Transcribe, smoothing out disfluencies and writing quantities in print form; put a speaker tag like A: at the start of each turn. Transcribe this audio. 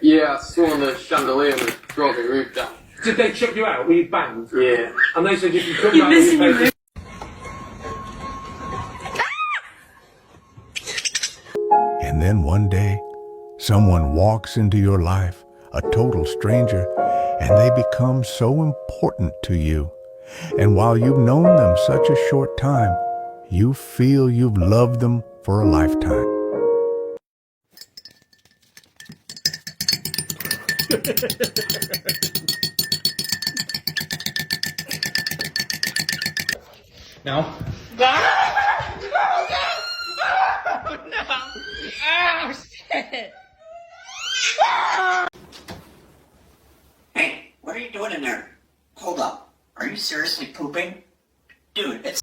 A: Yeah, I saw on the chandelier and it brought the roof down.
B: Did they chuck you out? Were you banged?
A: Yeah.
B: And they said if you come
C: You're
B: back,
C: missing
B: you
C: the
B: pay
C: roof.
D: And then one day, someone walks into your life, a total stranger, and they become so important to you. And while you've known them such a short time, you feel you've loved them for a lifetime.
B: Now.
E: Hey, what are you doing in there? Hold up. Are you seriously pooping? Dude, it's...